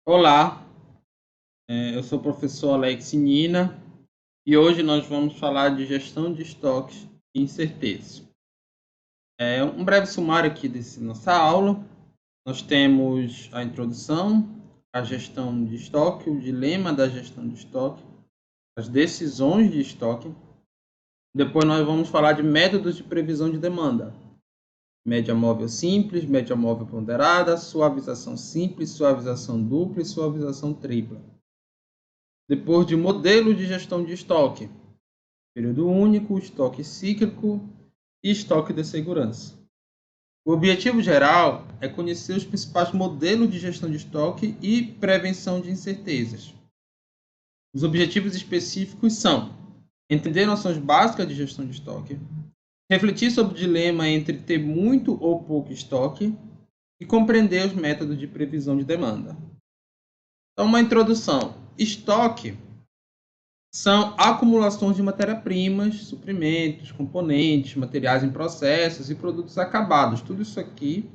Olá, eu sou o professor Alex Nina e hoje nós vamos falar de gestão de estoques e incertezas. Um breve sumário aqui dessa nossa aula. Nós temos a introdução, a gestão de estoque, o dilema da gestão de estoque, as decisões de estoque. Depois nós vamos falar de métodos de previsão de demanda. Média móvel simples, média móvel ponderada, suavização simples, suavização dupla e suavização tripla. Depois de modelo de gestão de estoque, período único, estoque cíclico e estoque de segurança. O objetivo geral é conhecer os principais modelos de gestão de estoque e prevenção de incertezas. Os objetivos específicos são entender noções básicas de gestão de estoque, refletir sobre o dilema entre ter muito ou pouco estoque e compreender os métodos de previsão de demanda. Então, uma introdução. Estoque são acumulações de matéria-primas, suprimentos, componentes, materiais em processos e produtos acabados. Tudo isso aqui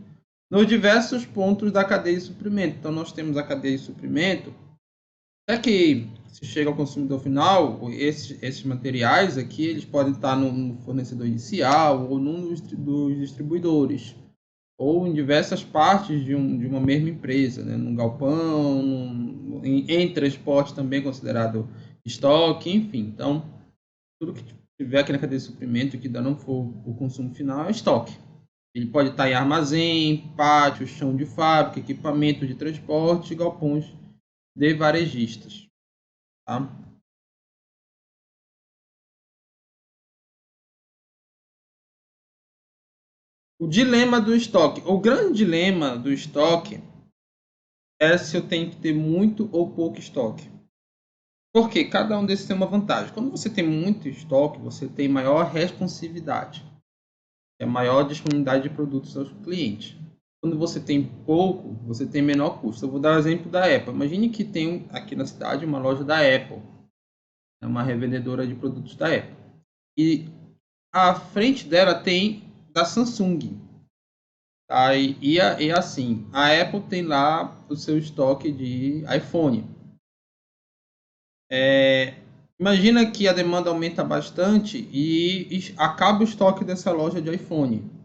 nos diversos pontos da cadeia de suprimento. Então, nós temos a cadeia de suprimento, até que se chega ao consumidor final, esses materiais aqui, eles podem estar no fornecedor inicial ou num dos distribuidores, ou em diversas partes de uma mesma empresa, né? Num galpão, em transporte também considerado estoque, enfim. Então, tudo que tiver aqui na cadeia de suprimento que ainda não for o consumo final é estoque. Ele pode estar em armazém, pátio, chão de fábrica, equipamento de transporte, galpões de varejistas. Tá? O dilema do estoque. O grande dilema do estoque é se eu tenho que ter muito ou pouco estoque. Porque cada um desses tem uma vantagem. Quando você tem muito estoque, você tem maior responsividade, é maior disponibilidade de produtos aos clientes. Quando você tem pouco, você tem menor custo. Eu vou dar o exemplo da Apple. Imagine que tem aqui na cidade uma loja da Apple, é uma revendedora de produtos da Apple. E à frente dela tem da Samsung. Tá? E assim, a Apple tem lá o seu estoque de iPhone. Imagina que a demanda aumenta bastante e acaba o estoque dessa loja de iPhone.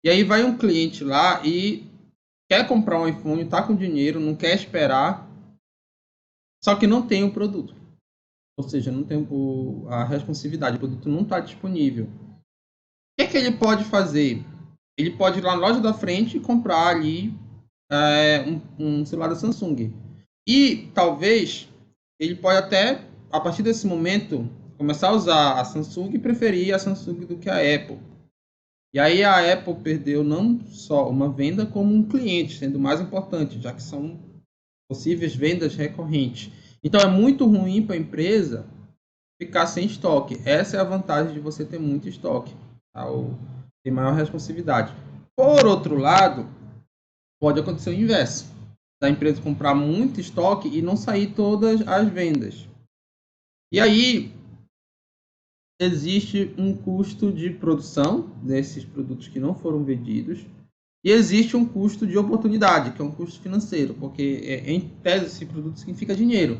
E aí vai um cliente lá e quer comprar um iPhone, está com dinheiro, não quer esperar, só que não tem o produto. Ou seja, não tem a responsividade, o produto não está disponível. O que é que ele pode fazer? Ele pode ir lá na loja da frente e comprar ali um celular da Samsung. E talvez ele pode até, a partir desse momento, começar a usar a Samsung e preferir a Samsung do que a Apple. E aí a Apple perdeu não só uma venda, como um cliente, sendo mais importante, já que são possíveis vendas recorrentes. Então é muito ruim para a empresa ficar sem estoque. Essa é a vantagem de você ter muito estoque, tá? Ou ter maior responsividade. Por outro lado, pode acontecer o inverso, da empresa comprar muito estoque e não sair todas as vendas. E aí existe um custo de produção desses produtos que não foram vendidos e existe um custo de oportunidade, que é um custo financeiro, porque em tese esse produto significa dinheiro.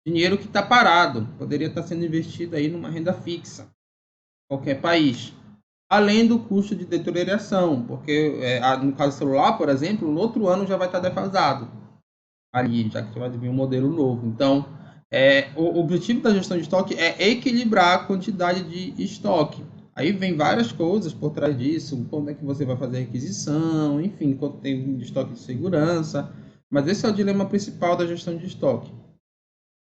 Dinheiro que está parado, poderia estar sendo investido aí numa renda fixa, em qualquer país. Além do custo de deterioração, porque no caso do celular, por exemplo, no outro ano já vai estar defasado ali, já que vai vir um modelo novo. Então, o objetivo da gestão de estoque é equilibrar a quantidade de estoque. Aí vem várias coisas por trás disso, quando é que você vai fazer a requisição, enfim, quanto tem de estoque de segurança. Mas esse é o dilema principal da gestão de estoque.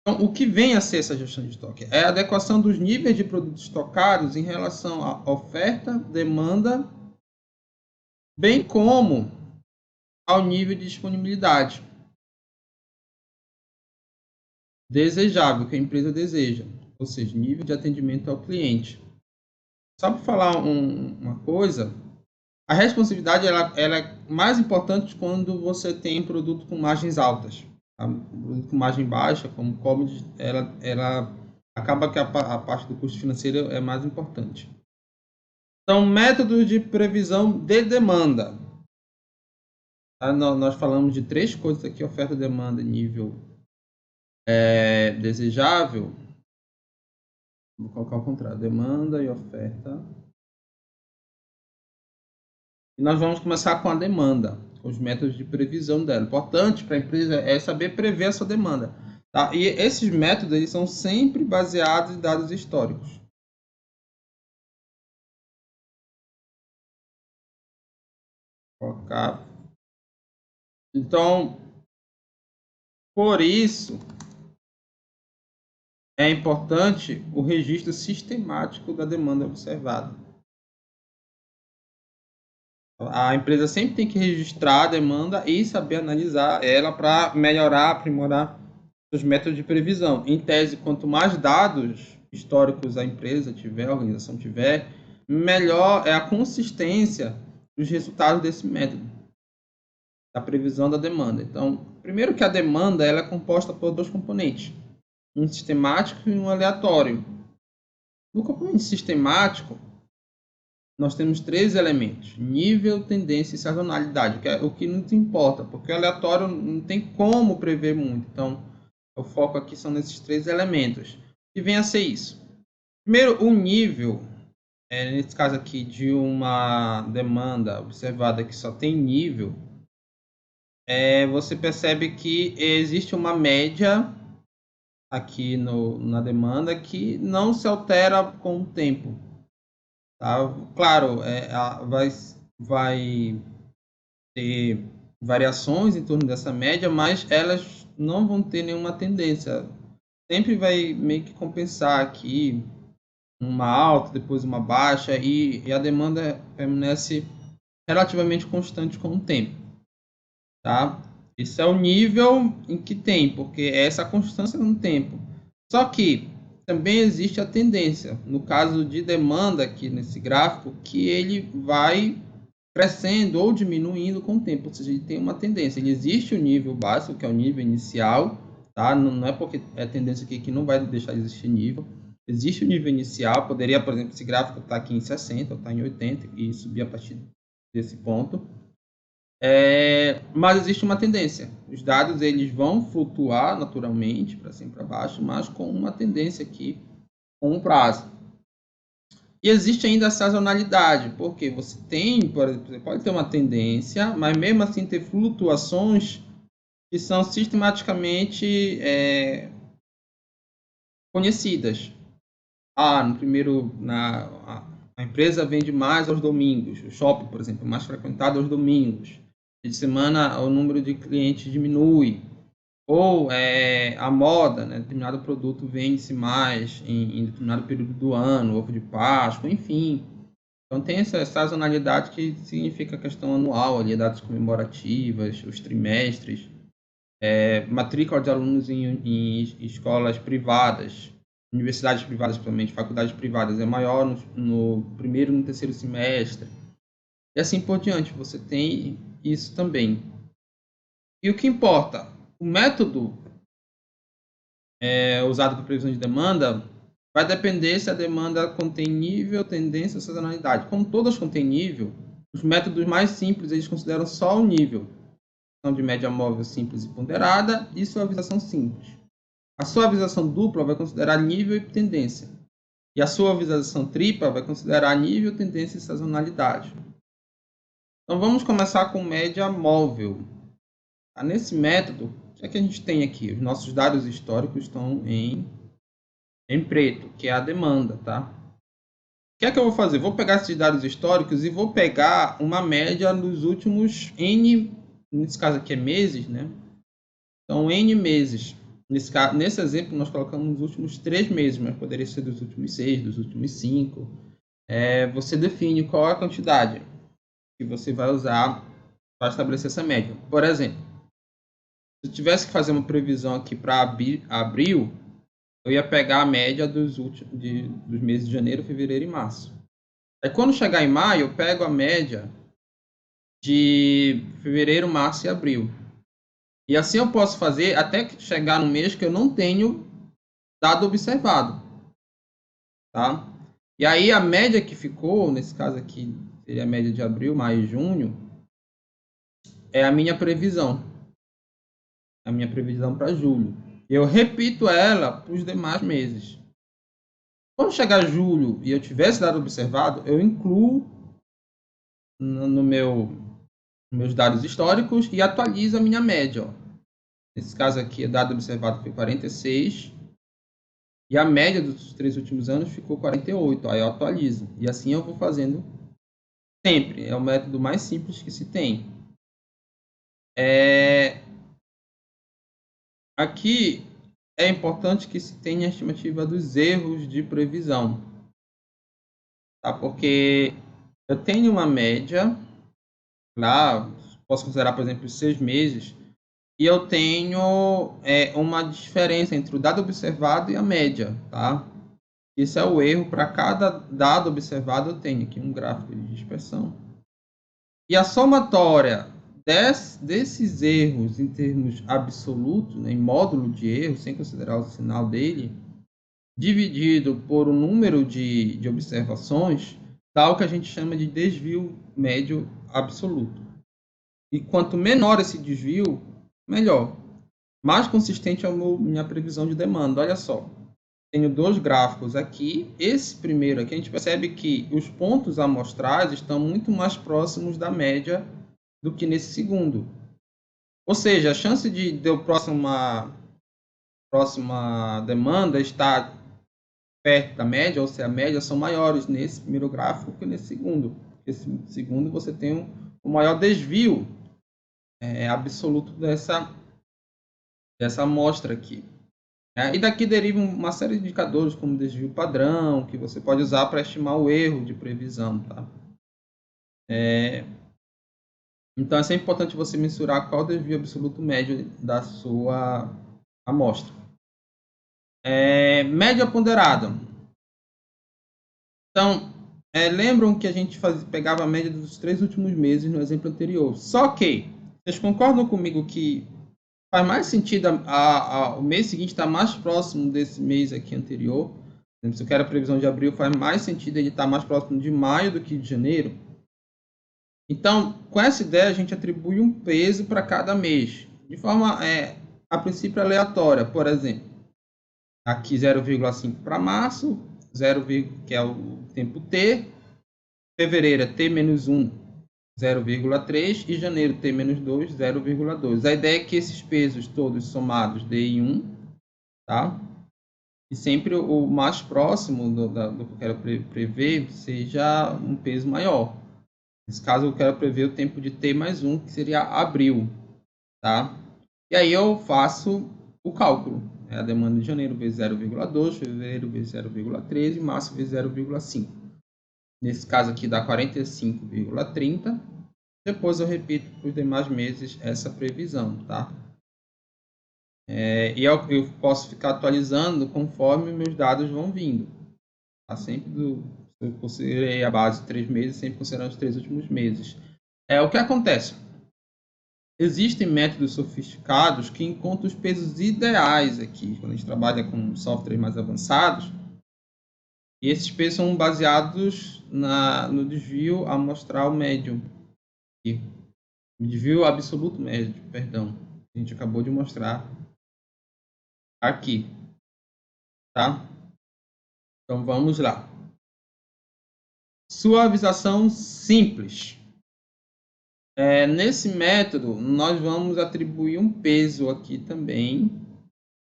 Então, o que vem a ser essa gestão de estoque? É a adequação dos níveis de produtos estocados em relação à oferta, demanda, bem como ao nível de disponibilidade desejável que a empresa deseja, ou seja, nível de atendimento ao cliente. Só para falar uma coisa, a responsividade ela é mais importante quando você tem produto com margens altas. Tá? Produto com margem baixa, como commodity, ela acaba que a parte do custo financeiro é mais importante. Então, métodos de previsão de demanda. Nós falamos de três coisas aqui: oferta, demanda, nível desejável. Vou colocar ao contrário: demanda e oferta. E nós vamos começar com a demanda, com os métodos de previsão dela. Importante para a empresa é saber prever essa demanda. Tá? E esses métodos eles são sempre baseados em dados históricos. Colocar. Então, por isso, é importante o registro sistemático da demanda observada. A empresa sempre tem que registrar a demanda e saber analisar ela para melhorar, aprimorar os métodos de previsão. Em tese, quanto mais dados históricos a empresa tiver, a organização tiver, melhor é a consistência dos resultados desse método, da previsão da demanda. Então, primeiro que a demanda ela é composta por dois componentes, um sistemático e um aleatório. No componente sistemático, nós temos três elementos: nível, tendência e sazonalidade, que é o que nos importa, porque o aleatório não tem como prever muito. Então, o foco aqui são nesses três elementos. E vem a ser isso. Primeiro, o nível, nesse caso aqui de uma demanda observada que só tem nível, você percebe que existe uma média aqui na demanda que não se altera com o tempo. Tá? Claro, vai ter variações em torno dessa média, mas elas não vão ter nenhuma tendência. Sempre vai meio que compensar aqui uma alta, depois uma baixa, e a demanda permanece relativamente constante com o tempo. Tá? Isso é o nível em que tem, porque é essa constância no tempo. Só que também existe a tendência, no caso de demanda aqui nesse gráfico, que ele vai crescendo ou diminuindo com o tempo, ou seja, ele tem uma tendência. Ele existe o nível básico, que é o nível inicial, tá? Não é porque é tendência aqui que não vai deixar de existir nível. Existe o nível inicial, poderia, por exemplo, esse gráfico estar aqui em 60, ou estar em 80 e subir a partir desse ponto. Mas existe uma tendência. Os dados eles vão flutuar naturalmente para cima e para baixo, mas com uma tendência aqui, com um prazo. E existe ainda a sazonalidade, porque você tem, por exemplo, você pode ter uma tendência, mas mesmo assim ter flutuações que são sistematicamente conhecidas. No primeiro, a empresa vende mais aos domingos, o shopping, por exemplo, é mais frequentado aos domingos. De semana o número de clientes diminui. Ou a moda, né? Determinado produto vende-se mais em determinado período do ano, ovo de Páscoa, enfim. Então tem essa sazonalidade que significa a questão anual, ali, datas comemorativas, os trimestres, matrícula de alunos em escolas privadas, universidades privadas, principalmente, faculdades privadas, é maior no primeiro e no terceiro semestre. E assim por diante, você tem isso também. E o que importa? O método usado para previsão de demanda vai depender se a demanda contém nível, tendência ou sazonalidade. Como todas contêm nível, os métodos mais simples eles consideram só o nível. São de média móvel simples e ponderada e suavização simples. A suavização dupla vai considerar nível e tendência. E a suavização tripla vai considerar nível, tendência e sazonalidade. Então vamos começar com média móvel. Nesse método, o que é que a gente tem aqui? Os nossos dados históricos estão em preto, que é a demanda, tá? O que é que eu vou fazer? Vou pegar esses dados históricos e vou pegar uma média dos últimos N, nesse caso aqui é meses, né? Então, N meses. Nesse exemplo, nós colocamos os últimos 3 meses, mas poderia ser dos últimos 6, dos últimos 5. Você define qual é a quantidade que você vai usar para estabelecer essa média. Por exemplo, se eu tivesse que fazer uma previsão aqui para abril, eu ia pegar a média dos meses de janeiro, fevereiro e março. Aí quando chegar em maio, eu pego a média de fevereiro, março e abril. E assim eu posso fazer até chegar no mês que eu não tenho dado observado. Tá? E aí a média que ficou, nesse caso aqui, seria a média de abril, maio e junho, é a minha previsão. A minha previsão para julho. Eu repito ela para os demais meses. Quando chegar julho e eu tiver esse dado observado, eu incluo no meus dados históricos e atualizo a minha média. Ó. Nesse caso aqui, o dado observado foi 46 e a média dos 3 últimos anos ficou 48. Aí eu atualizo. E assim eu vou fazendo sempre. É o método mais simples que se tem. Aqui é importante que se tenha a estimativa dos erros de previsão. Tá? Porque eu tenho uma média lá, posso considerar, por exemplo, 6 meses, e eu tenho uma diferença entre o dado observado e a média. Tá? Esse é o erro. Para cada dado observado, eu tenho aqui um gráfico de dispersão. E a somatória desses erros em termos absolutos, né, em módulo de erro, sem considerar o sinal dele, dividido por o número de observações, dá o que a gente chama de desvio médio absoluto. E quanto menor esse desvio, melhor. Mais consistente é a minha previsão de demanda. Olha só, tenho dois gráficos aqui. Esse primeiro aqui, a gente percebe que os pontos amostrais estão muito mais próximos da média do que nesse segundo. Ou seja, a chance de eu próxima demanda estar perto da média, ou se a média, são maiores nesse primeiro gráfico que nesse segundo. Esse segundo você tem um maior desvio absoluto dessa amostra aqui. E daqui derivam uma série de indicadores, como desvio padrão, que você pode usar para estimar o erro de previsão. Tá? Então, é sempre importante você mensurar qual é o desvio absoluto médio da sua amostra. Média ponderada. Então, lembram que a gente pegava a média dos 3 últimos meses no exemplo anterior. Só que, vocês concordam comigo que faz mais sentido o mês seguinte estar mais próximo desse mês aqui anterior? Se eu quero a previsão de abril, faz mais sentido ele estar mais próximo de maio do que de janeiro? Então, com essa ideia, a gente atribui um peso para cada mês, de forma, a princípio, aleatória. Por exemplo, aqui 0,5 para março, 0, que é o tempo T, fevereiro é T-1, 0,3 e janeiro T-2, 0,2. A ideia é que esses pesos todos somados deem 1, tá? E sempre o mais próximo do que eu quero prever seja um peso maior. Nesse caso, eu quero prever o tempo de T mais 1, que seria abril. Tá? E aí eu faço o cálculo. A demanda de janeiro vezes 0,2, fevereiro vezes 0,3 e março vezes 0,5. Nesse caso aqui dá 45,30. Depois eu repito para os demais meses essa previsão. Tá? E eu posso ficar atualizando conforme meus dados vão vindo. Tá? Sempre eu considerei a base de 3 meses, sempre considerando os 3 últimos meses. O que acontece? Existem métodos sofisticados que encontram os pesos ideais aqui, quando a gente trabalha com softwares mais avançados. E esses pesos são baseados no desvio amostral médio. O desvio absoluto médio, perdão. A gente acabou de mostrar aqui. Tá? Então vamos lá. Suavização simples. Nesse método, nós vamos atribuir um peso aqui também,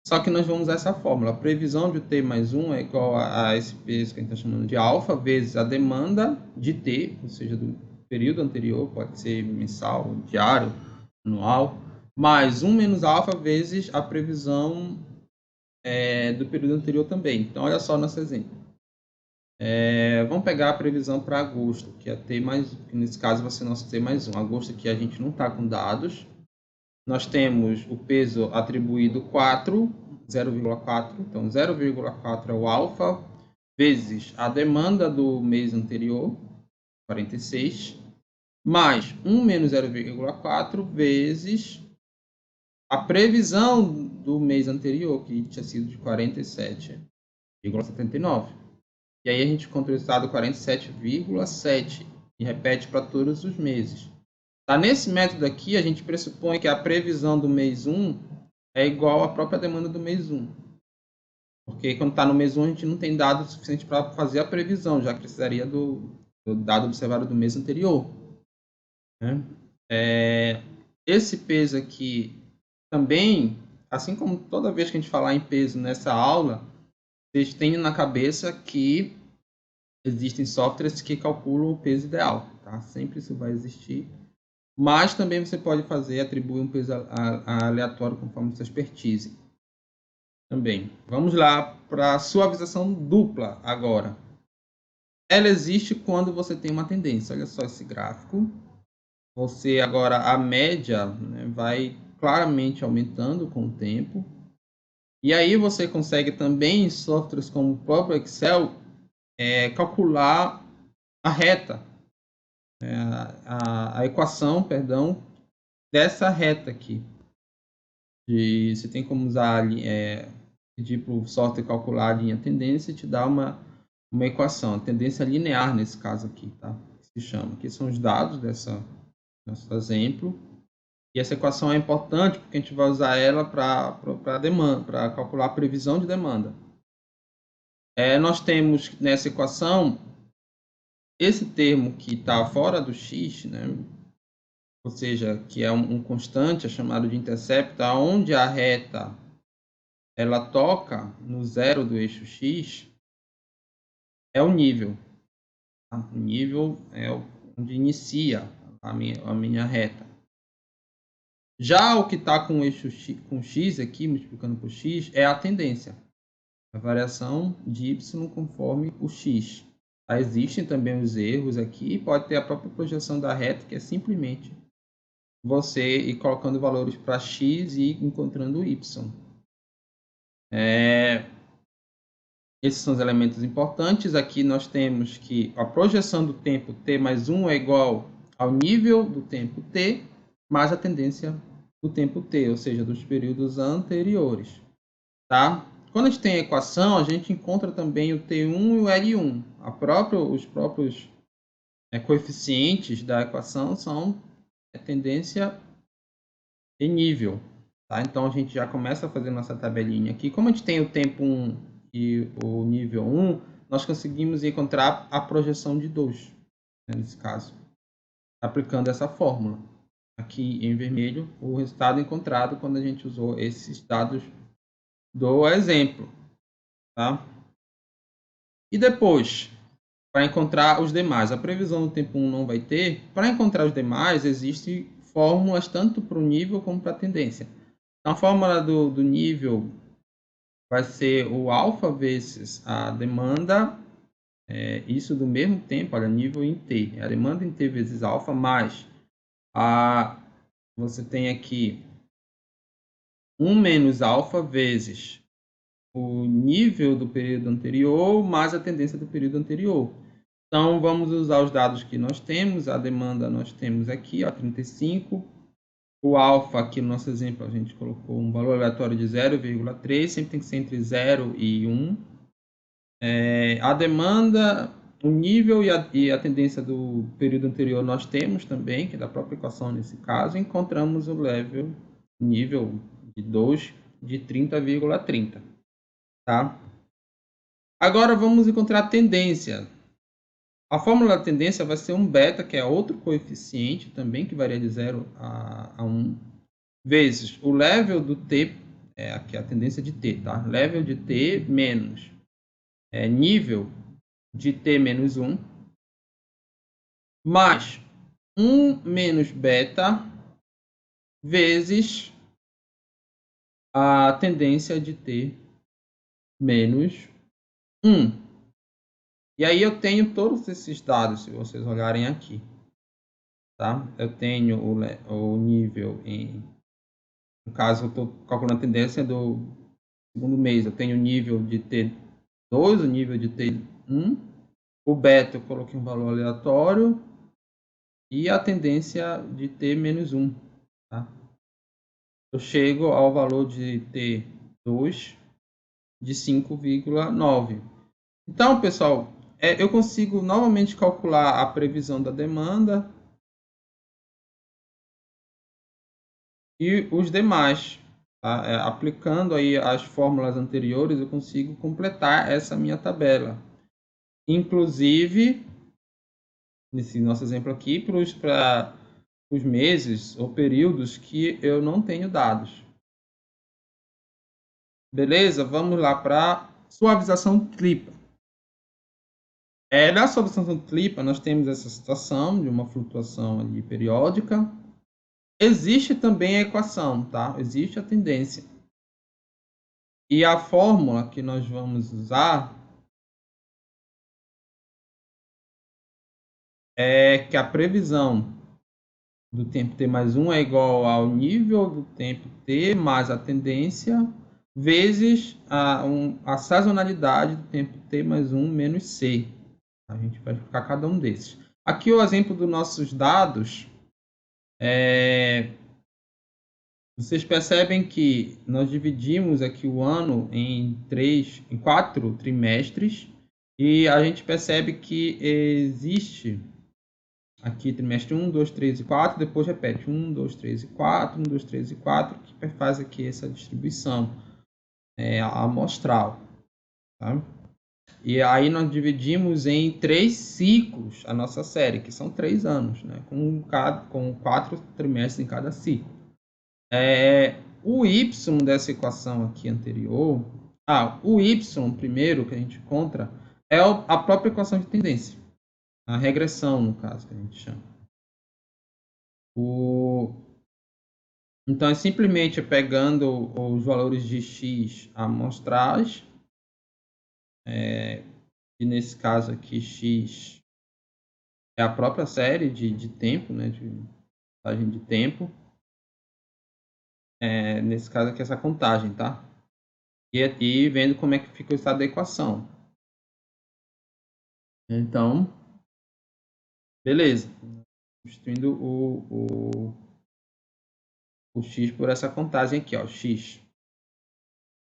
só que nós vamos usar essa fórmula. A previsão de T mais 1 é igual a esse peso que a gente está chamando de alfa, vezes a demanda de T, ou seja, do período anterior, pode ser mensal, diário, anual, mais 1 menos alfa vezes a previsão do período anterior também. Então, olha só nosso exemplo. Vamos pegar a previsão para agosto, que é T mais, que nesse caso vai ser nosso T mais 1. Agosto aqui a gente não está com dados. Nós temos o peso atribuído 4, 0,4. Então, 0,4 é o alfa, vezes a demanda do mês anterior, 46, mais 1 menos 0,4 vezes a previsão do mês anterior, que tinha sido de 47,79. E aí a gente encontra o resultado 47,7 e repete para todos os meses. Tá? Nesse método aqui, a gente pressupõe que a previsão do mês 1 é igual à própria demanda do mês 1. Porque quando está no mês 1, a gente não tem dado suficiente para fazer a previsão, já que precisaria do dado observado do mês anterior. Né? Esse peso aqui também, assim como toda vez que a gente falar em peso nessa aula, vocês tenham na cabeça que existem softwares que calculam o peso ideal. Tá? Sempre isso vai existir. Mas também você pode atribuir um peso aleatório conforme sua expertise. Também. Vamos lá para a suavização dupla agora. Ela existe quando você tem uma tendência. Olha só esse gráfico. Você agora, a média, né, vai claramente aumentando com o tempo. E aí você consegue também em softwares como o próprio Excel calcular a reta, a equação, perdão, dessa reta aqui. Você tem como usar, pedir para o software calcular a linha tendência e te dar uma equação, a tendência linear nesse caso aqui, tá? Se chama. Aqui são os dados desse exemplo. E essa equação é importante porque a gente vai usar ela para calcular a previsão de demanda. Nós temos nessa equação esse termo que está fora do x, né? Ou seja, que é um constante, é chamado de intercepto, onde a reta ela toca no zero do eixo x, é o nível. Tá? O nível é onde inicia a minha reta. Já o que está com o eixo x, com x aqui, multiplicando por x, é a tendência. A variação de y conforme o x. Existem também os erros aqui, pode ter a própria projeção da reta, que é simplesmente você ir colocando valores para x e encontrando y. Esses são os elementos importantes. Aqui nós temos que a projeção do tempo t mais 1 é igual ao nível do tempo t mais a tendência do tempo t, ou seja, dos períodos anteriores. Tá? Quando a gente tem a equação, a gente encontra também o T1 e o L1. Os próprios coeficientes da equação são tendência e nível. Tá? Então, a gente já começa a fazer nossa tabelinha aqui. Como a gente tem o tempo 1 e o nível 1, nós conseguimos encontrar a projeção de 2, né, nesse caso, aplicando essa fórmula. Aqui em vermelho, o resultado encontrado quando a gente usou esses dados do exemplo. Tá? E depois, para encontrar os demais, a previsão do tempo 1 não vai ter. Para encontrar os demais, existem fórmulas tanto para o nível como para a tendência. Então, a fórmula do nível vai ser o alfa vezes a demanda, isso do mesmo tempo, olha, nível em t. A demanda em t vezes alfa mais você tem aqui 1 menos alfa vezes o nível do período anterior mais a tendência do período anterior. Então, vamos usar os dados que nós temos. A demanda nós temos aqui, ó, 35. O alfa, aqui no nosso exemplo, a gente colocou um valor aleatório de 0,3. Sempre tem que ser entre 0 e 1. A demanda, o nível e a tendência do período anterior nós temos também, que é da própria equação nesse caso. Encontramos o nível de 2 de 30,30. Tá? Agora vamos encontrar a tendência. A fórmula da tendência vai ser um beta, que é outro coeficiente também, que varia de 0 a 1, vezes o level do t, aqui a tendência de t, tá? Level de t menos nível de t menos 1, mais 1 menos beta, vezes a tendência de t menos 1. E aí eu tenho todos esses dados, se vocês olharem aqui. Tá? Eu tenho o nível no caso, eu estou calculando a tendência do segundo mês. Eu tenho o nível de T2, o nível de T1. O beta eu coloquei um valor aleatório. E a tendência de T menos 1. Tá? Eu chego ao valor de T2 de 5,9. Então, pessoal, eu consigo novamente calcular a previsão da demanda e os demais. Tá? Aplicando aí as fórmulas anteriores, eu consigo completar essa minha tabela. Inclusive, nesse nosso exemplo aqui, para os meses ou períodos que eu não tenho dados. Beleza? Vamos lá para suavização tripla. Na suavização tripla, nós temos essa situação de uma flutuação ali periódica. Existe também a equação, tá? Existe a tendência. E a fórmula que nós vamos usar é que a previsão do tempo t mais 1 é igual ao nível do tempo t mais a tendência vezes a sazonalidade do tempo t mais 1 menos c. A gente vai ficar cada um desses. Aqui o exemplo dos nossos dados. Vocês percebem que nós dividimos aqui o ano em 4 trimestres e a gente percebe que existe aqui trimestre 1, 2, 3 e 4, depois repete 1, 2, 3 e 4, 1, 2, 3 e 4, que faz aqui essa distribuição amostral. Tá? E aí nós dividimos em 3 ciclos a nossa série, que são 3 anos, né? com 4 trimestres em cada ciclo. O y dessa equação aqui anterior, o y primeiro que a gente encontra é a própria equação de tendência, a regressão no caso que a gente chama. Então é simplesmente pegando os valores de x amostrais, e nesse caso aqui x é a própria série de tempo, né, de contagem de tempo. Nesse caso aqui essa contagem, tá? E vendo como é que fica o estado da equação. Então, beleza. Substituindo o x por essa contagem aqui, ó, x.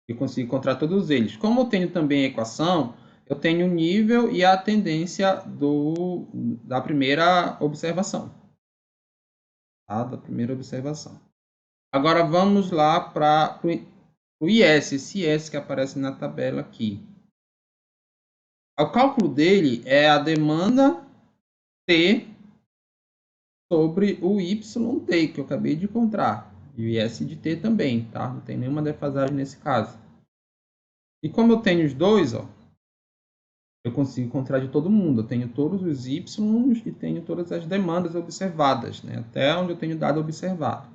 Eu consigo encontrar todos eles. Como eu tenho também a equação, eu tenho o nível e a tendência da primeira observação. Tá? Da primeira observação. Agora vamos lá para o IS, esse IS que aparece na tabela aqui. O cálculo dele é a demanda T sobre o YT, que eu acabei de encontrar. E o IS de T também, tá? Não tem nenhuma defasagem nesse caso. E como eu tenho os dois, ó, eu consigo encontrar de todo mundo. Eu tenho todos os Y e tenho todas as demandas observadas, né? Até onde eu tenho dado observado.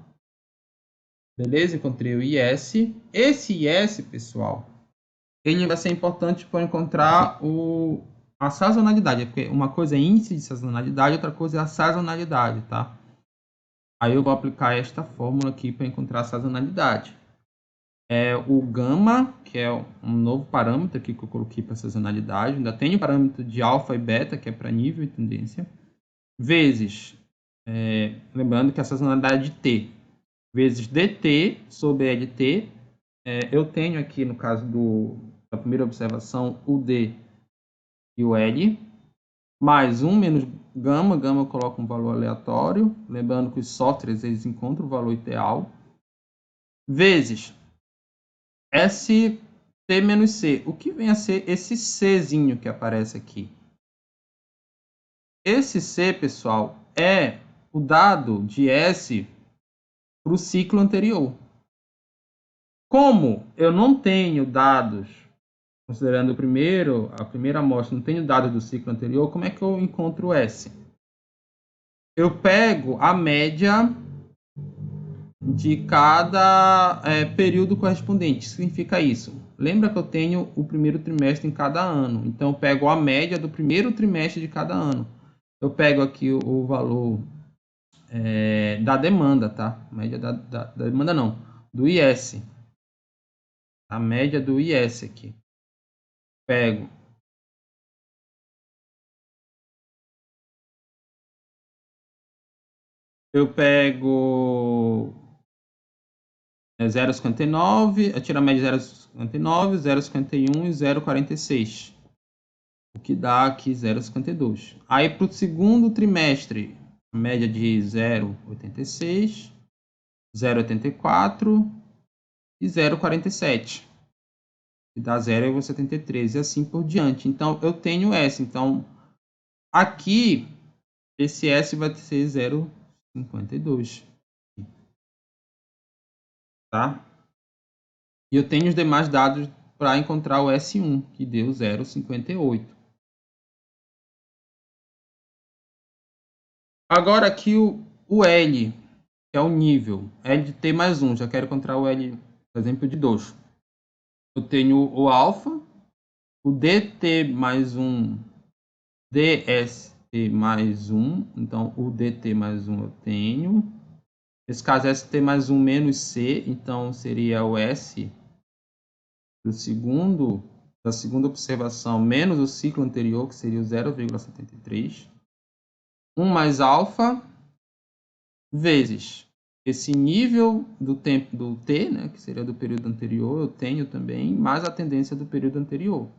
Beleza? Encontrei o IS. Esse IS, pessoal, ele vai ser importante para encontrar a sazonalidade. Porque uma coisa é índice de sazonalidade, outra coisa é a sazonalidade, tá? Aí eu vou aplicar esta fórmula aqui para encontrar a sazonalidade. O gama, que é um novo parâmetro aqui que eu coloquei para sazonalidade. Ainda tem o parâmetro de alfa e beta, que é para nível e tendência. Vezes, lembrando que a sazonalidade de T, vezes dt sobre LT. Eu tenho aqui, no caso da primeira observação, o D e o L. Mais 1 menos gama. Gama eu coloco um valor aleatório. Lembrando que os softwares eles encontram o valor ideal. Vezes ST menos C. O que vem a ser esse Czinho que aparece aqui? Esse C, pessoal, é o dado de S para o ciclo anterior. Como eu não tenho dados, considerando a primeira amostra, não tenho dados do ciclo anterior, como é que eu encontro o S? Eu pego a média de cada período correspondente. O que significa isso? Lembra que eu tenho o primeiro trimestre em cada ano. Então, eu pego a média do primeiro trimestre de cada ano. Eu pego aqui o valor da demanda, tá? Média da demanda não, do IS. A média do IS aqui. Pego eu pego 0,59, eu tiro a média de 0,59, 0,51 e 0,46. O que dá aqui 0,52. Aí para o segundo trimestre, a média de 0,86. 0,84 e 0,47. Que dá 0,73 e assim por diante. Então, eu tenho S. Então, aqui, esse S vai ser 0,52. Tá? E eu tenho os demais dados para encontrar o S1, que deu 0,58. Agora aqui o L, que é o nível. L de T mais 1. Já quero encontrar o L, por exemplo, de 2. Eu tenho o alfa, o DT mais 1, DST mais 1. Então, o DT mais 1 eu tenho. Nesse caso, ST mais 1 menos C. Então, seria o S da segunda observação menos o ciclo anterior, que seria o 0,73. 1 mais alfa vezes esse nível do tempo do T, né, que seria do período anterior, eu tenho também, mais a tendência do período anterior.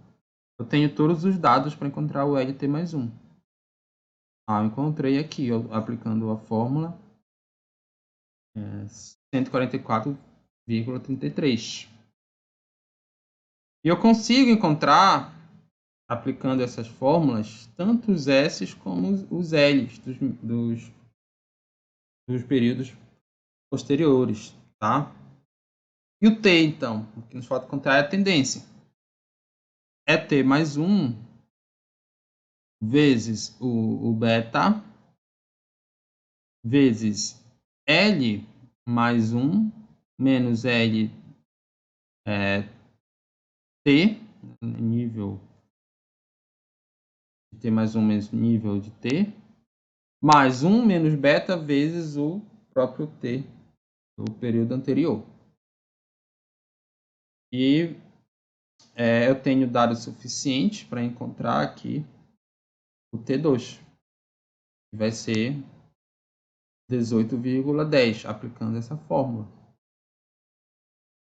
Eu tenho todos os dados para encontrar o LT mais 1. Eu encontrei aqui, aplicando a fórmula 144,33. E eu consigo encontrar, aplicando essas fórmulas, tanto os S como os L's dos períodos posteriores, tá? E o T, então? O que nos falta encontrar é a tendência. É T mais 1 vezes o beta vezes L mais 1 menos L T, nível de T mais 1 menos nível de T, mais 1 menos beta vezes o próprio T do período anterior. E eu tenho dados suficientes para encontrar aqui o T2, que vai ser 18,10, aplicando essa fórmula.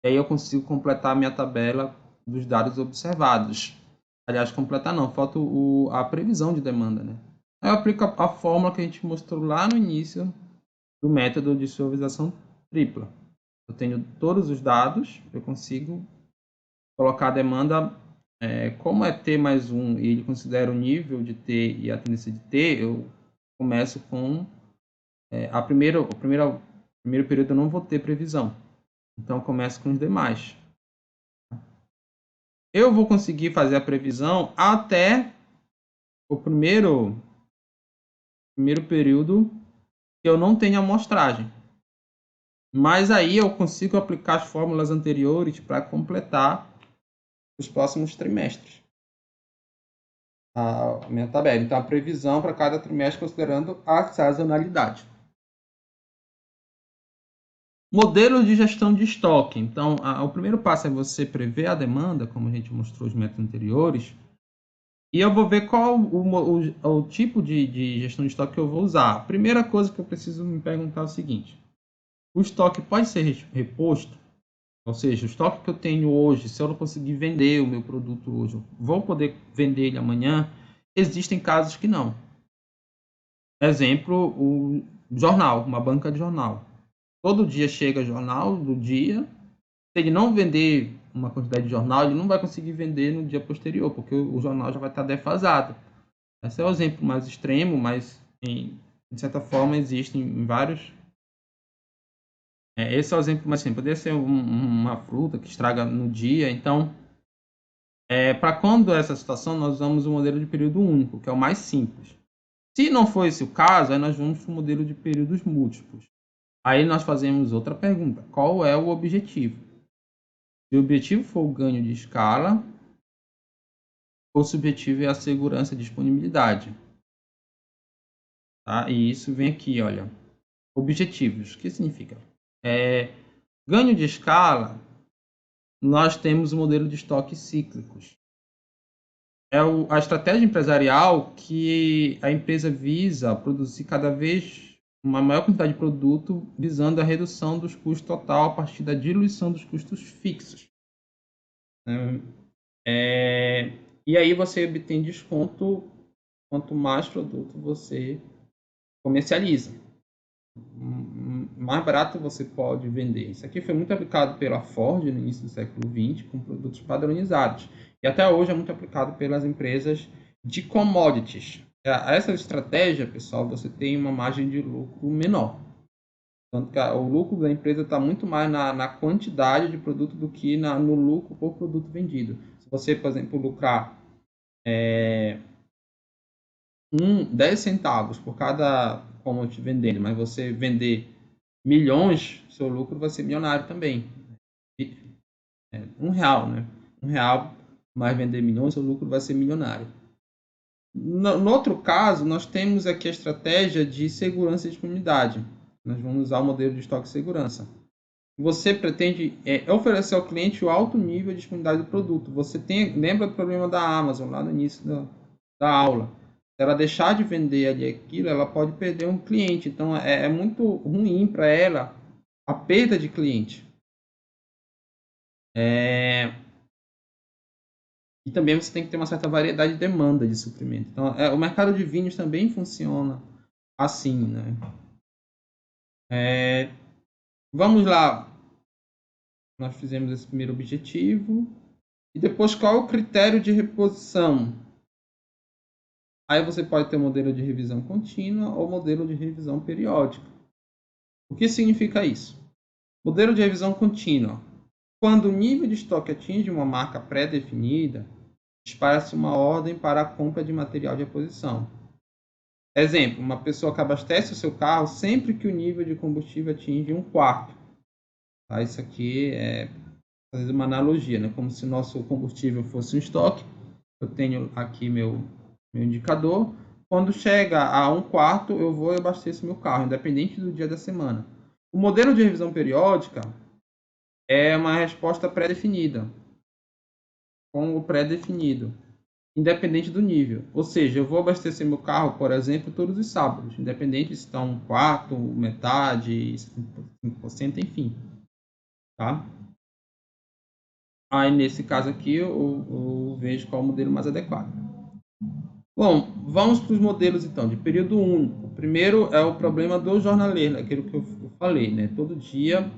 E aí eu consigo completar a minha tabela dos dados observados. Aliás, completar não, falta a previsão de demanda, né? Aí eu aplico a fórmula que a gente mostrou lá no início do método de suavização tripla. Eu tenho todos os dados, eu consigo colocar a demanda, como é T mais 1 e ele considera o nível de T e a tendência de T, eu começo com o primeiro período eu não vou ter previsão. Então, eu começo com os demais. Eu vou conseguir fazer a previsão até o primeiro período que eu não tenho amostragem. Mas aí eu consigo aplicar as fórmulas anteriores para completar os próximos trimestres. A minha tabela. Então, a previsão para cada trimestre considerando a sazonalidade. Modelo de gestão de estoque. Então, o primeiro passo é você prever a demanda, como a gente mostrou nos métodos anteriores. E eu vou ver qual o tipo de gestão de estoque que eu vou usar. A primeira coisa que eu preciso me perguntar é o seguinte: o estoque pode ser reposto? Ou seja, o estoque que eu tenho hoje, se eu não conseguir vender o meu produto hoje, eu vou poder vender ele amanhã? Existem casos que não. Exemplo, o jornal, uma banca de jornal. Todo dia chega jornal do dia. Se ele não vender uma quantidade de jornal, ele não vai conseguir vender no dia posterior, porque o jornal já vai estar defasado. Esse é o exemplo mais extremo, mas de certa forma existem vários. Esse é o exemplo mais simples. Poderia ser uma fruta que estraga no dia. Então, para quando essa situação, nós usamos o modelo de período único, que é o mais simples. Se não for esse o caso, aí nós vamos para o modelo de períodos múltiplos. Aí nós fazemos outra pergunta: qual é o objetivo? Se o objetivo for o ganho de escala, ou se o objetivo é a segurança e disponibilidade. Tá? E isso vem aqui, olha. Objetivos. O que significa? Ganho de escala, nós temos o modelo de estoques cíclicos. A estratégia empresarial que a empresa visa produzir cada vez uma maior quantidade de produto, visando a redução dos custos total a partir da diluição dos custos fixos. E aí você obtém desconto quanto mais produto você comercializa. mais barato você pode vender. Isso aqui foi muito aplicado pela Ford no início do século XX, com produtos padronizados. E até hoje é muito aplicado pelas empresas de commodities. Essa estratégia, pessoal, você tem uma margem de lucro menor. Tanto que o lucro da empresa está muito mais na quantidade de produto do que no lucro por produto vendido. Se você, por exemplo, lucrar 10 centavos por cada commodity vendendo, mas você vender milhões, seu lucro vai ser milionário também. R$ 1, né? R$ 1, mas vender milhões, seu lucro vai ser milionário. No outro caso, nós temos aqui a estratégia de segurança e disponibilidade. Nós vamos usar o modelo de estoque e segurança. Você pretende oferecer ao cliente o alto nível de disponibilidade do produto. Lembra do problema da Amazon lá no início da aula? Se ela deixar de vender ali aquilo, ela pode perder um cliente. Então é muito ruim para ela a perda de cliente. E também você tem que ter uma certa variedade de demanda de suprimento. Então o mercado de vinhos também funciona assim, né? Vamos lá. Nós fizemos esse primeiro objetivo. E depois, qual é o critério de reposição? Aí você pode ter o modelo de revisão contínua ou modelo de revisão periódica. O que significa isso? Modelo de revisão contínua. Quando o nível de estoque atinge uma marca pré-definida, dispara-se uma ordem para a compra de material de reposição. Exemplo, uma pessoa que abastece o seu carro sempre que o nível de combustível atinge 1/4. Tá? Isso aqui é fazer uma analogia, né? Como se o nosso combustível fosse um estoque. Eu tenho aqui meu indicador. Quando chega a 1/4, eu vou e abasteço meu carro, independente do dia da semana. O modelo de revisão periódica é uma resposta pré-definida, com o pré-definido, independente do nível. Ou seja, eu vou abastecer meu carro, por exemplo, todos os sábados, independente se está 1/4, metade, 5%, enfim. Tá? Aí, nesse caso aqui, eu vejo qual é o modelo mais adequado. Bom, vamos para os modelos então, de período único. O primeiro é o problema do jornaleiro, aquilo que eu falei, né? Todo dia.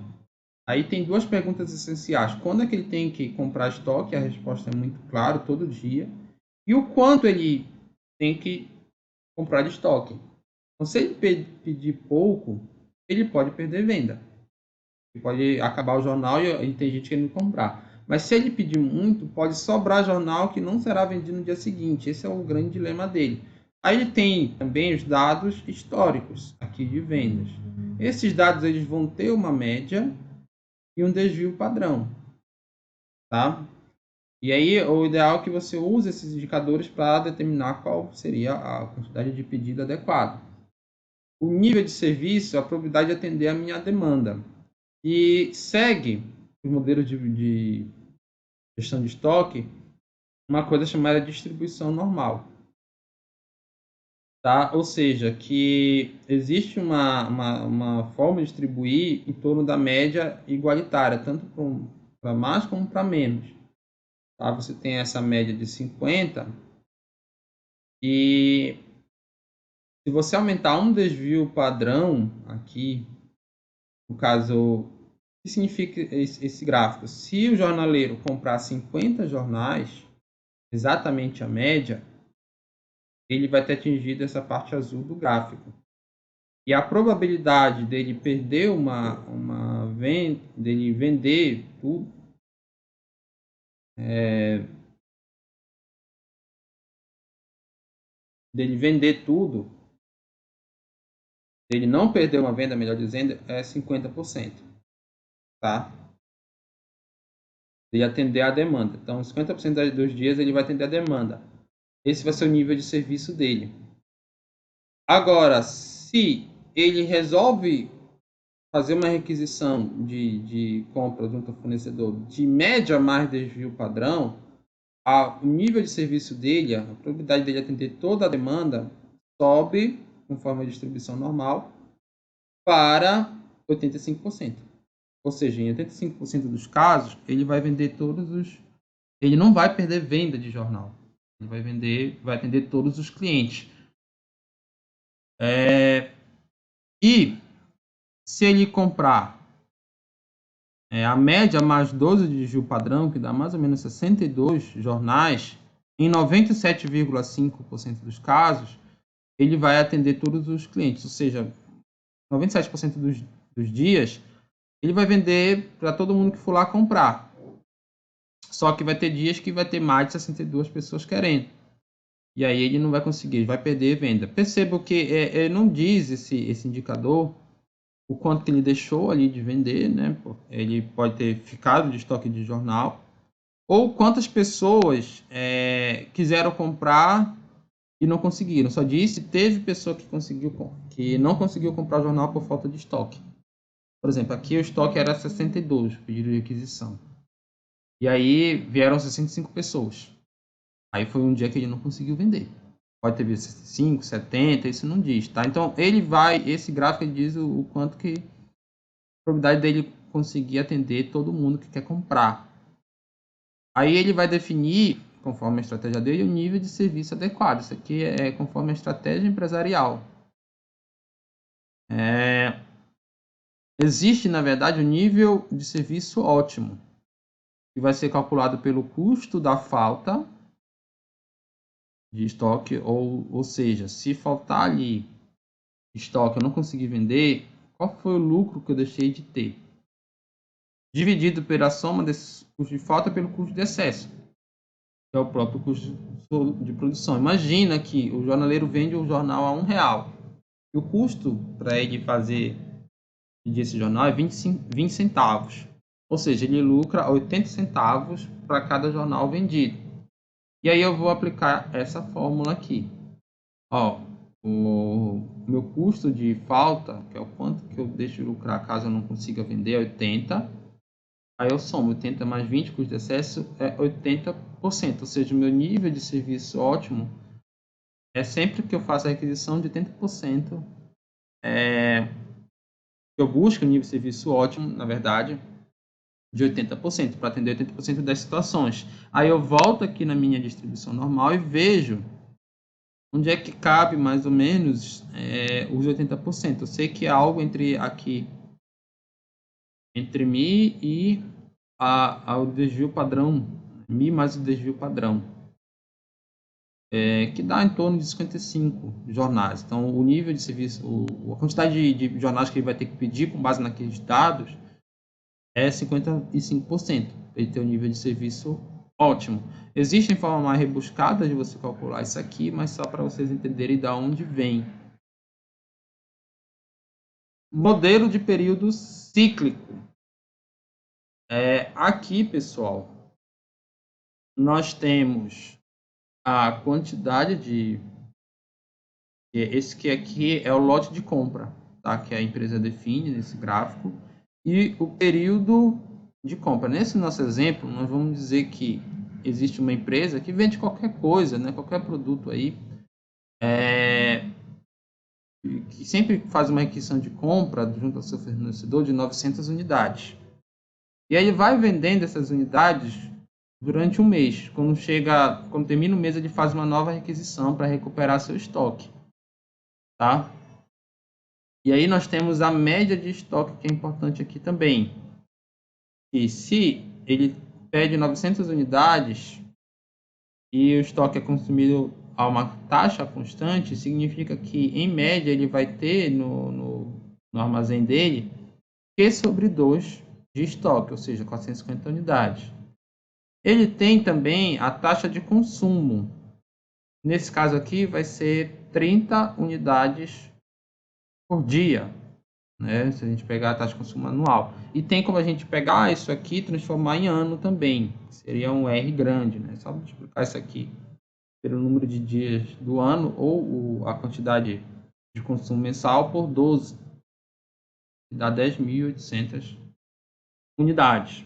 Aí tem duas perguntas essenciais. Quando é que ele tem que comprar estoque? A resposta é muito clara, todo dia. E o quanto ele tem que comprar de estoque? Então, se ele pedir pouco, ele pode perder venda. Ele pode acabar o jornal e tem gente querendo comprar. Mas se ele pedir muito, pode sobrar jornal que não será vendido no dia seguinte. Esse é o grande dilema dele. Aí ele tem também os dados históricos aqui de vendas. Esses dados eles vão ter uma média e um desvio padrão. Tá? E aí o ideal é que você use esses indicadores para determinar qual seria a quantidade de pedido adequado. O nível de serviço, a probabilidade de atender a minha demanda. E segue os modelos de gestão de estoque uma coisa chamada distribuição normal. Tá? Ou seja, que existe uma forma de distribuir em torno da média igualitária, tanto para mais como para menos. Tá? Você tem essa média de 50 e se você aumentar um desvio padrão aqui, no caso, o que significa esse gráfico? Se o jornaleiro comprar 50 jornais, exatamente a média, ele vai ter atingido essa parte azul do gráfico. E a probabilidade dele perder dele vender tudo, dele não perder uma venda, melhor dizendo, é 50%. Tá? Ele atender a demanda. Então, 50% dos dias ele vai atender a demanda. Esse vai ser o nível de serviço dele. Agora, se ele resolve fazer uma requisição de compra junto ao fornecedor de média mais desvio padrão, o nível de serviço dele, a probabilidade dele atender toda a demanda, sobe, conforme a distribuição normal, para 85%. Ou seja, em 85% dos casos, ele vai vender ele não vai perder venda de jornal. Ele vai atender todos os clientes. E Se ele comprar a média mais 12 de desvio padrão, que dá mais ou menos 62 jornais, em 97,5% dos casos, ele vai atender todos os clientes, ou seja, 97% dos dias, ele vai vender para todo mundo que for lá comprar. Só que vai ter dias que vai ter mais de 62 pessoas querendo. E aí ele não vai conseguir, ele vai perder venda. Percebo que ele não diz esse indicador o quanto que ele deixou ali de vender, né? Ele pode ter ficado de estoque de jornal, ou quantas pessoas quiseram comprar e não conseguiram. Só disse teve pessoa que não conseguiu comprar o jornal por falta de estoque. Por exemplo, aqui o estoque era 62, pedido de requisição. E aí vieram 65 pessoas. Aí foi um dia que ele não conseguiu vender. Pode ter visto 65, 70, isso não diz, tá? Então esse gráfico ele diz o quanto que a probabilidade dele conseguir atender todo mundo que quer comprar. Aí ele vai definir, conforme a estratégia dele, o nível de serviço adequado. Isso aqui é conforme a estratégia empresarial. Existe, na verdade, o nível de serviço ótimo, que vai ser calculado pelo custo da falta de estoque, ou seja, se faltar ali estoque, eu não consegui vender, qual foi o lucro que eu deixei de ter? Dividido pela soma desse custo de falta pelo custo de excesso, que é o próprio custo de produção. Imagina que o jornaleiro vende o jornal a R$1. E o custo para ele fazer esse jornal é 20 centavos. Ou seja, ele lucra 80 centavos para cada jornal vendido. E aí eu vou aplicar essa fórmula aqui. O meu custo de falta, que é o quanto que eu deixo de lucrar caso eu não consiga vender, é 80. Aí eu somo 80 mais 20, custo de excesso é 80%. Ou seja, o meu nível de serviço ótimo é sempre que eu faço a requisição de 80%. Eu busco o nível de serviço ótimo, na verdade, de 80%, para atender 80% das situações. Aí eu volto aqui na minha distribuição normal e vejo onde é que cabe mais ou menos os 80%. Eu sei que é algo entre Mi e o desvio padrão, Mi mais o desvio padrão, que dá em torno de 55 jornais. Então, o nível de serviço, a quantidade de jornais que ele vai ter que pedir com base naqueles dados é 55%, para ele ter um nível de serviço ótimo. Existem formas mais rebuscadas de você calcular isso aqui, mas só para vocês entenderem de onde vem. Modelo de período cíclico. Aqui, pessoal, nós temos a quantidade de... Esse aqui é o lote de compra, tá? Que a empresa define nesse gráfico. E o período de compra. Nesse nosso exemplo, nós vamos dizer que existe uma empresa que vende qualquer coisa, né? Qualquer produto aí, que sempre faz uma requisição de compra junto ao seu fornecedor de 900 unidades. E aí ele vai vendendo essas unidades durante um mês. Quando termina o mês, ele faz uma nova requisição para recuperar seu estoque. Tá? E aí nós temos a média de estoque, que é importante aqui também. E se ele pede 900 unidades e o estoque é consumido a uma taxa constante, significa que, em média, ele vai ter no armazém dele Q sobre 2 de estoque, ou seja, 450 unidades. Ele tem também a taxa de consumo. Nesse caso aqui, vai ser 30 unidades por dia, né? Se a gente pegar a taxa de consumo anual. E tem como a gente pegar isso aqui e transformar em ano também. Seria um R grande, né? Só multiplicar isso aqui pelo número de dias do ano ou a quantidade de consumo mensal por 12. Dá 10.800 unidades.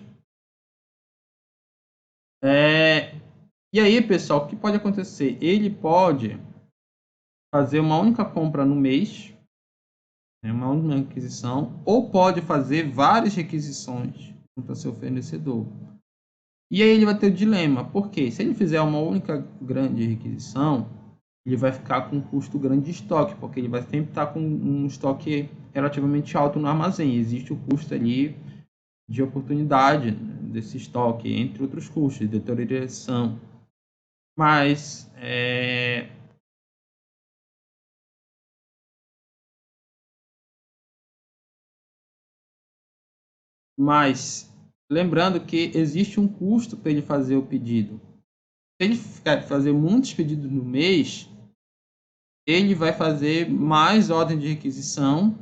E aí, pessoal, o que pode acontecer? Ele pode fazer uma única compra no mês, uma única requisição, ou pode fazer várias requisições junto ao seu fornecedor. E aí ele vai ter o dilema, porque se ele fizer uma única grande requisição, ele vai ficar com um custo grande de estoque, porque ele vai sempre estar com um estoque relativamente alto no armazém. Existe o custo ali de oportunidade, né, desse estoque, entre outros custos, de deterioração. Mas lembrando que existe um custo para ele fazer o pedido. Se ele fazer muitos pedidos no mês, ele vai fazer mais ordem de requisição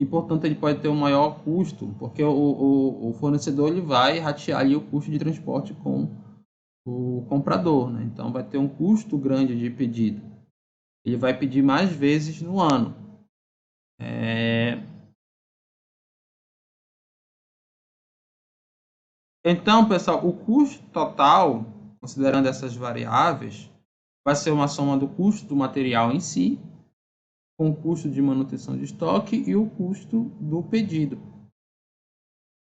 e, portanto, ele pode ter um maior custo, porque o fornecedor ele vai ratear ali o custo de transporte com o comprador, né? Então, vai ter um custo grande de pedido. Ele vai pedir mais vezes no ano. Então, pessoal, o custo total, considerando essas variáveis, vai ser uma soma do custo do material em si, com o custo de manutenção de estoque e o custo do pedido.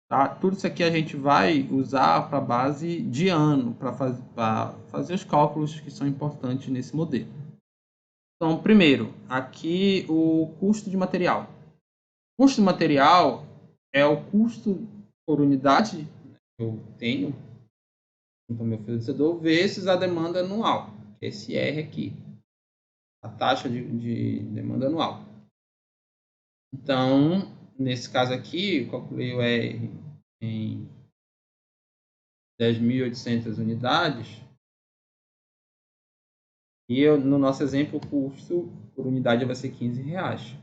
Tá? Tudo isso aqui a gente vai usar para base de ano, para fazer os cálculos que são importantes nesse modelo. Então, primeiro, aqui o custo de material. O custo de material é o custo por unidade que eu tenho junto ao meu fornecedor vezes a demanda anual, que é esse R aqui, a taxa de demanda anual. Então, nesse caso aqui, eu calculei o R em 10.800 unidades. E no nosso exemplo, o custo por unidade vai ser R$15.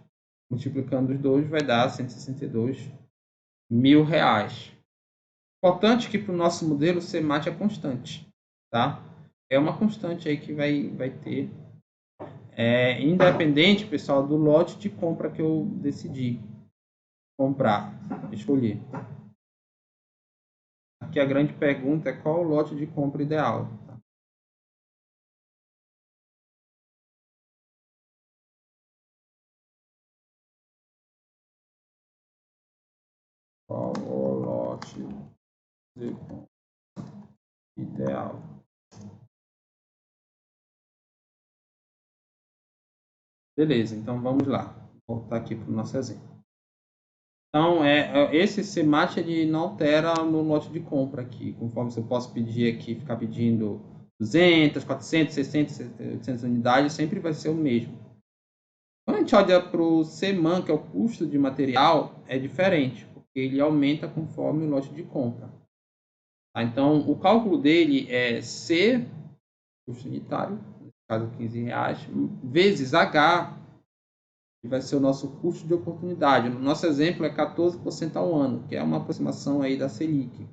Multiplicando os dois vai dar R$162.000. Importante que para o nosso modelo o CMAT é constante. Tá? É uma constante aí que vai ter, independente, pessoal, do lote de compra que eu decidi comprar, escolher. Aqui a grande pergunta é qual o lote de compra ideal. Qual o lote de compra ideal? Beleza, então vamos lá. Vou voltar aqui para o nosso exemplo. Então, esse CMAT ele não altera no lote de compra aqui, conforme eu posso pedir aqui, ficar pedindo 200, 400, 600, 800 unidades, sempre vai ser o mesmo. Quando a gente olha para o CMAN, que é o custo de material, é diferente, porque ele aumenta conforme o lote de compra. Tá? Então, o cálculo dele é C, custo unitário, no caso R$15, vezes H, que vai ser o nosso custo de oportunidade. No nosso exemplo é 14% ao ano, que é uma aproximação aí da Selic. O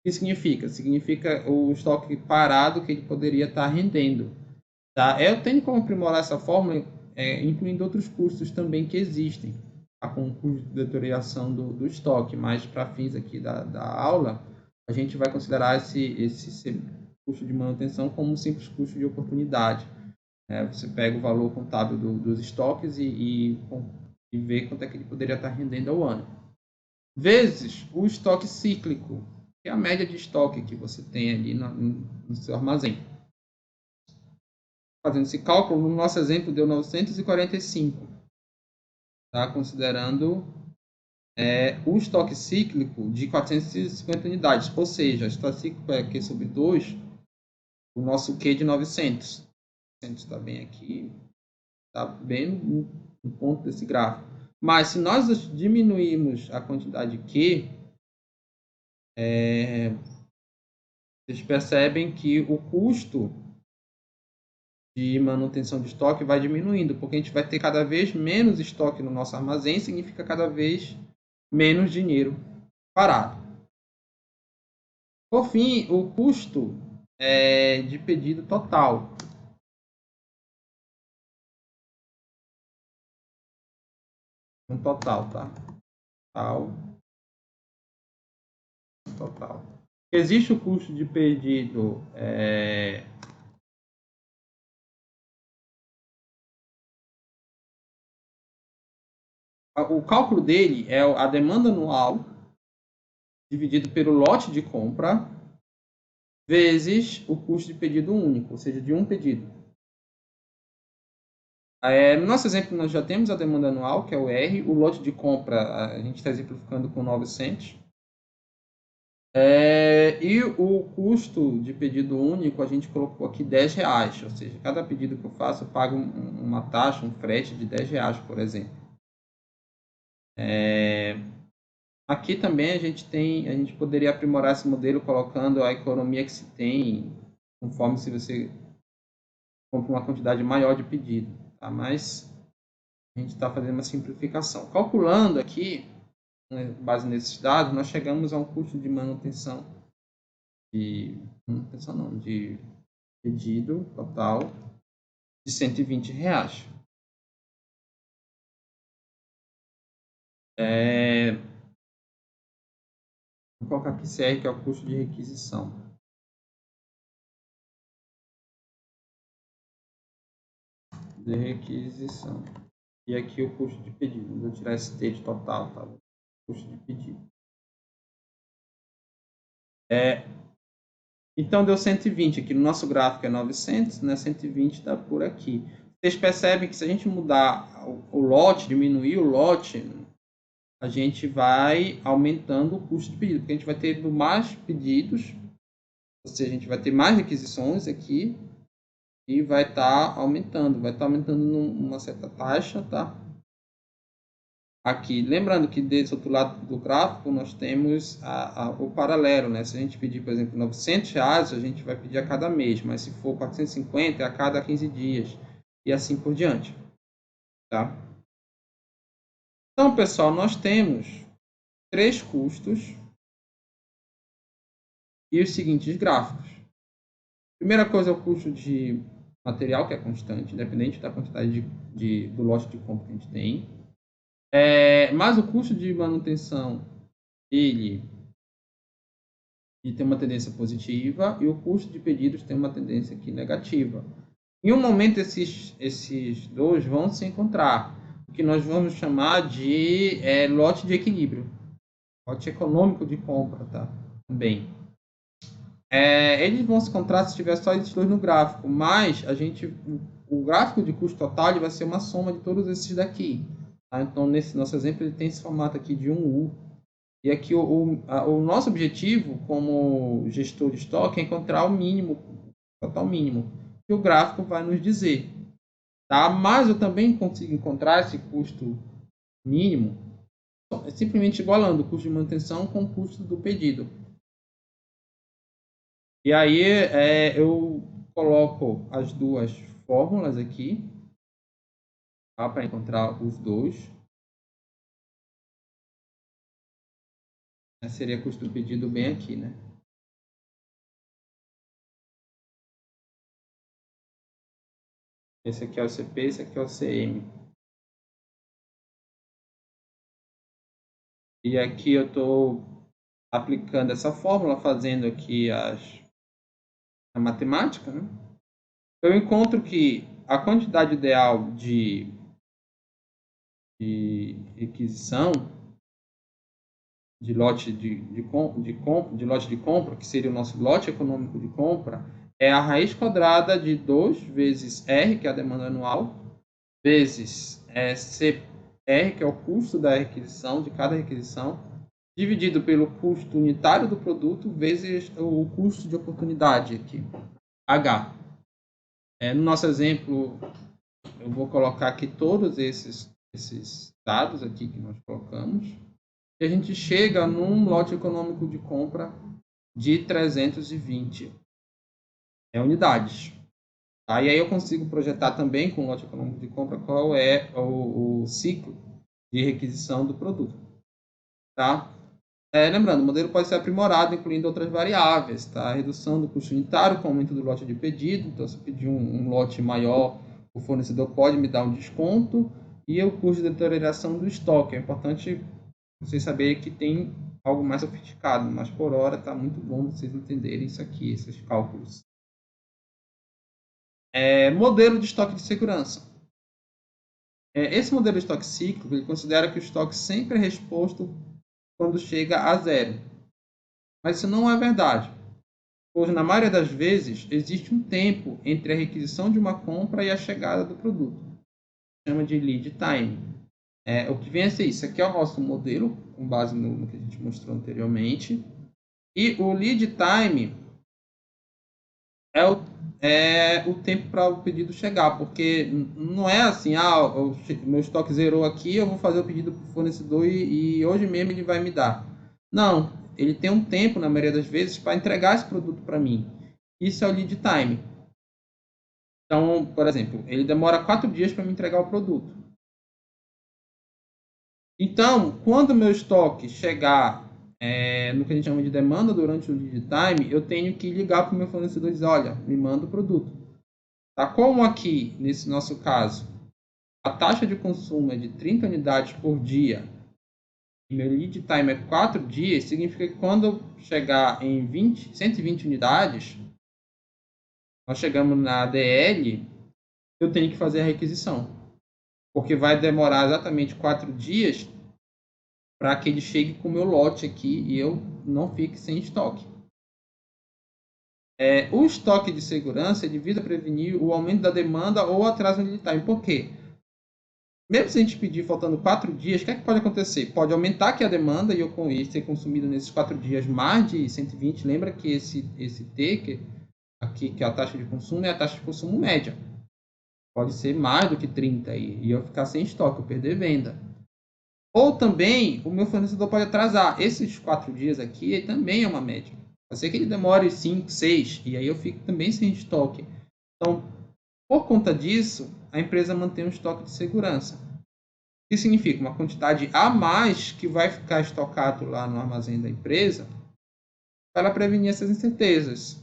que significa? Significa o estoque parado que ele poderia estar rendendo. Tá? Eu tenho como aprimorar essa fórmula, incluindo outros custos também que existem, tá? Com o custo de deterioração do estoque, mas para fins aqui da aula, a gente vai considerar esse custo de manutenção como um simples custo de oportunidade. Você pega o valor contábil dos estoques e vê quanto é que ele poderia estar rendendo ao ano. Vezes o estoque cíclico, que é a média de estoque que você tem ali no seu armazém. Fazendo esse cálculo, no nosso exemplo deu 945, tá? Considerando o estoque cíclico de 450 unidades, ou seja, o estoque cíclico é Q sobre 2, o nosso Q de 900. 900 está bem aqui, está bem no ponto desse gráfico. Mas se nós diminuirmos a quantidade Q, vocês percebem que o custo de manutenção de estoque vai diminuindo, porque a gente vai ter cada vez menos estoque no nosso armazém, significa cada vez menos dinheiro parado. Por fim, o custo de pedido total. Um total, tá? Total. Existe o custo de pedido o cálculo dele é a demanda anual dividido pelo lote de compra vezes o custo de pedido único, ou seja, de um pedido. No nosso exemplo, nós já temos a demanda anual, que é o R, o lote de compra, a gente está exemplificando com 900. E o custo de pedido único, a gente colocou aqui R$10, ou seja, cada pedido que eu faço, eu pago uma taxa, um frete de R$10, por exemplo. Aqui também a gente poderia aprimorar esse modelo colocando a economia que se tem, conforme se você compra uma quantidade maior de pedido, tá? Mas a gente está fazendo uma simplificação. Calculando aqui, né, base nesses dados, nós chegamos a um custo de manutenção de pedido total de R$120. Vou colocar aqui CR, que é o custo de requisição. E aqui o custo de pedido. Vou tirar esse T de total, tá? Custo de pedido. Então deu 120. Aqui no nosso gráfico é 900, né? 120 está por aqui. Vocês percebem que se a gente mudar o lote, diminuir o lote, a gente vai aumentando o custo de pedido, porque a gente vai ter mais pedidos, ou seja, a gente vai ter mais requisições aqui e vai estar aumentando numa certa taxa, tá? Aqui, lembrando que desse outro lado do gráfico nós temos o paralelo, né? Se a gente pedir, por exemplo, R$900, a gente vai pedir a cada mês, mas se for 450 é a cada 15 dias e assim por diante, tá? Então, pessoal, nós temos 3 custos e os seguintes gráficos. Primeira coisa é o custo de material, que é constante, independente da quantidade do lote de compra que a gente tem. Mas o custo de manutenção, ele tem uma tendência positiva e o custo de pedidos tem uma tendência aqui negativa. Em um momento, esses dois vão se encontrar, o que nós vamos chamar de lote de equilíbrio, lote econômico de compra, tá? Também. Eles vão se encontrar se tiver só esses dois no gráfico, mas o gráfico de custo total ele vai ser uma soma de todos esses daqui. Tá? Então, nesse nosso exemplo, ele tem esse formato aqui de 1U. E aqui o nosso objetivo como gestor de estoque é encontrar o mínimo, o total mínimo, que o gráfico vai nos dizer. Tá? Mas eu também consigo encontrar esse custo mínimo simplesmente igualando o custo de manutenção com o custo do pedido. E aí eu coloco as duas fórmulas aqui, tá? Para encontrar os dois. Seria custo do pedido bem aqui, né? Esse aqui é o CP, esse aqui é o CM. E aqui eu estou aplicando essa fórmula, fazendo aqui a matemática, né? Eu encontro que a quantidade ideal de requisição de lote lote de compra, que seria o nosso lote econômico de compra, é a raiz quadrada de 2 vezes R, que é a demanda anual, vezes CR, que é o custo da requisição, de cada requisição, dividido pelo custo unitário do produto, vezes o custo de oportunidade aqui, H. No nosso exemplo, eu vou colocar aqui todos esses dados aqui que nós colocamos, e a gente chega num lote econômico de compra de 320 unidades. Tá? E aí eu consigo projetar também com o lote econômico de compra qual é o ciclo de requisição do produto. Tá? Lembrando, o modelo pode ser aprimorado, incluindo outras variáveis. Tá? A redução do custo unitário com o aumento do lote de pedido. Então, se eu pedir um lote maior, o fornecedor pode me dar um desconto. E o custo de deterioração do estoque. É importante vocês saberem que tem algo mais sofisticado, mas por hora está muito bom vocês entenderem isso aqui, esses cálculos. Modelo de estoque de segurança. Esse modelo de estoque cíclico ele considera que o estoque sempre é reposto quando chega a zero. Mas isso não é verdade, pois na maioria das vezes existe um tempo entre a requisição de uma compra e a chegada do produto. chama de lead time. O que vem a ser isso? Aqui é o nosso modelo, com base no que a gente mostrou anteriormente. E o lead time é o tempo para o pedido chegar, porque não é assim, o meu estoque zerou aqui, eu vou fazer o pedido para o fornecedor e hoje mesmo ele vai me dar. Não, ele tem um tempo, na maioria das vezes, para entregar esse produto para mim. Isso é o lead time. Então, por exemplo, ele demora 4 dias para me entregar o produto. Então, quando o meu estoque chegar no que a gente chama de demanda durante o lead time, eu tenho que ligar para o meu fornecedor e dizer, olha, me manda o produto. Tá? Como aqui, nesse nosso caso, a taxa de consumo é de 30 unidades por dia e meu lead time é 4 dias, significa que quando chegar em 120 unidades, nós chegamos na ADL, eu tenho que fazer a requisição. Porque vai demorar exatamente 4 dias para que ele chegue com o meu lote aqui e eu não fique sem estoque. O estoque de segurança ele visa prevenir o aumento da demanda ou atraso no lead time. Por quê? Mesmo se a gente pedir faltando 4 dias, o que é que pode acontecer? Pode aumentar aqui a demanda e eu ter consumido nesses 4 dias mais de 120. Lembra que esse T, aqui, que é a taxa de consumo, é a taxa de consumo média. Pode ser mais do que 30 e eu ficar sem estoque, eu perder venda. Ou também o meu fornecedor pode atrasar. Esses 4 dias aqui também é uma média. Pode ser que ele demore 5, 6 e aí eu fico também sem estoque. Então, por conta disso, a empresa mantém um estoque de segurança. O que significa? Uma quantidade a mais que vai ficar estocado lá no armazém da empresa para prevenir essas incertezas.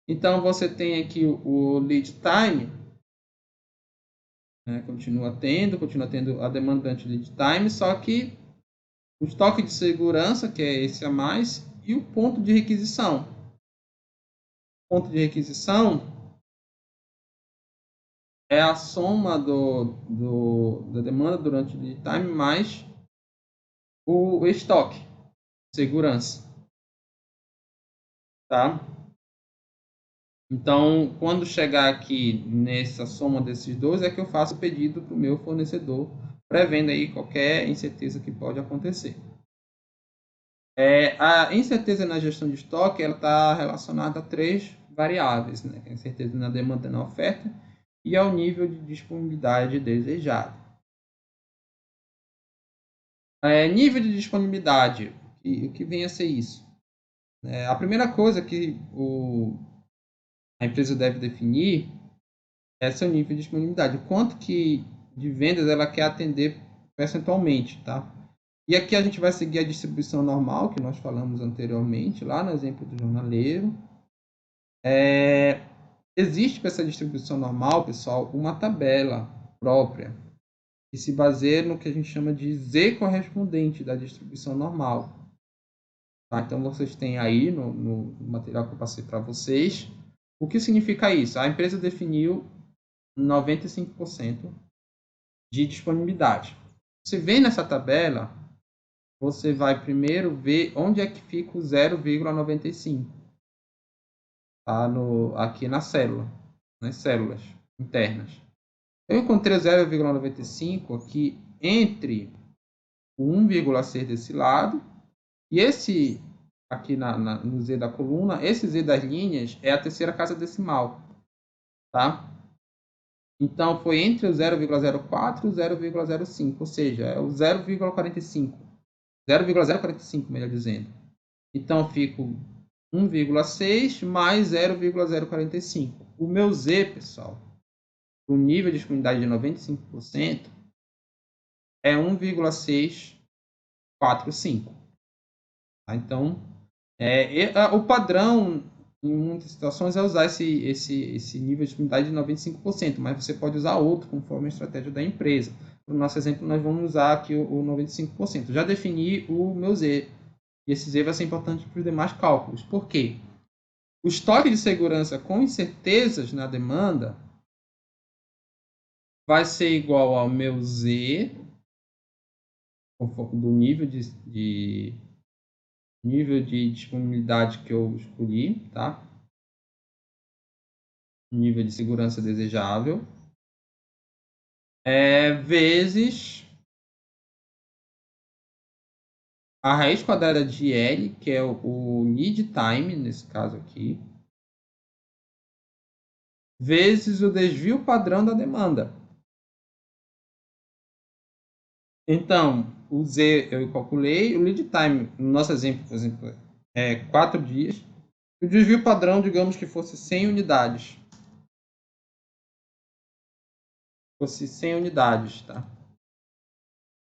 Então, você tem aqui o lead time, né, continua tendo a demanda durante o lead time, só que o estoque de segurança, que é esse a mais, e o ponto de requisição. O ponto de requisição é a soma da demanda durante o lead time mais o estoque de segurança. Tá? Então, quando chegar aqui nessa soma desses dois, é que eu faço o pedido para o meu fornecedor, prevendo aí qualquer incerteza que pode acontecer. A incerteza na gestão de estoque está relacionada a 3 variáveis, né? A incerteza na demanda e na oferta e ao nível de disponibilidade desejado. Nível de disponibilidade, o que vem a ser isso? A primeira coisa que a empresa deve definir é seu nível de disponibilidade, o quanto que de vendas ela quer atender percentualmente, tá? E aqui a gente vai seguir a distribuição normal que nós falamos anteriormente, lá no exemplo do jornaleiro. Existe para essa distribuição normal, pessoal, uma tabela própria que se baseia no que a gente chama de Z correspondente da distribuição normal. Tá? Então, vocês têm aí no material que eu passei para vocês. O que significa isso? A empresa definiu 95% de disponibilidade. Você vem nessa tabela, você vai primeiro ver onde é que fica o 0,95. Tá? Aqui na célula, nas células internas. Eu encontrei o 0,95 aqui entre o 1,6 desse lado e esse aqui no Z da coluna, esse Z das linhas é a terceira casa decimal, tá? Então foi entre o 0,04 e o 0,05, ou seja, é o 0,45, 0,045, melhor dizendo. Então eu fico 1,6 mais 0,045. O meu Z, pessoal, o nível de disponibilidade de 95% é 1,645. Tá? Então, o padrão em muitas situações é usar esse nível de disponibilidade de 95%, mas você pode usar outro conforme a estratégia da empresa. No nosso exemplo, nós vamos usar aqui o 95%. Já defini o meu Z, e esse Z vai ser importante para os demais cálculos. Por quê? O estoque de segurança com incertezas na demanda vai ser igual ao meu Z, do nível de disponibilidade que eu escolhi, tá? Nível de segurança desejável, vezes a raiz quadrada de L, que é o lead time, nesse caso aqui, vezes o desvio padrão da demanda. Então, o Z eu calculei, o lead time, no nosso exemplo, por exemplo, é 4 dias. O desvio padrão, digamos que fosse 100 unidades. Fosse 100 unidades, tá?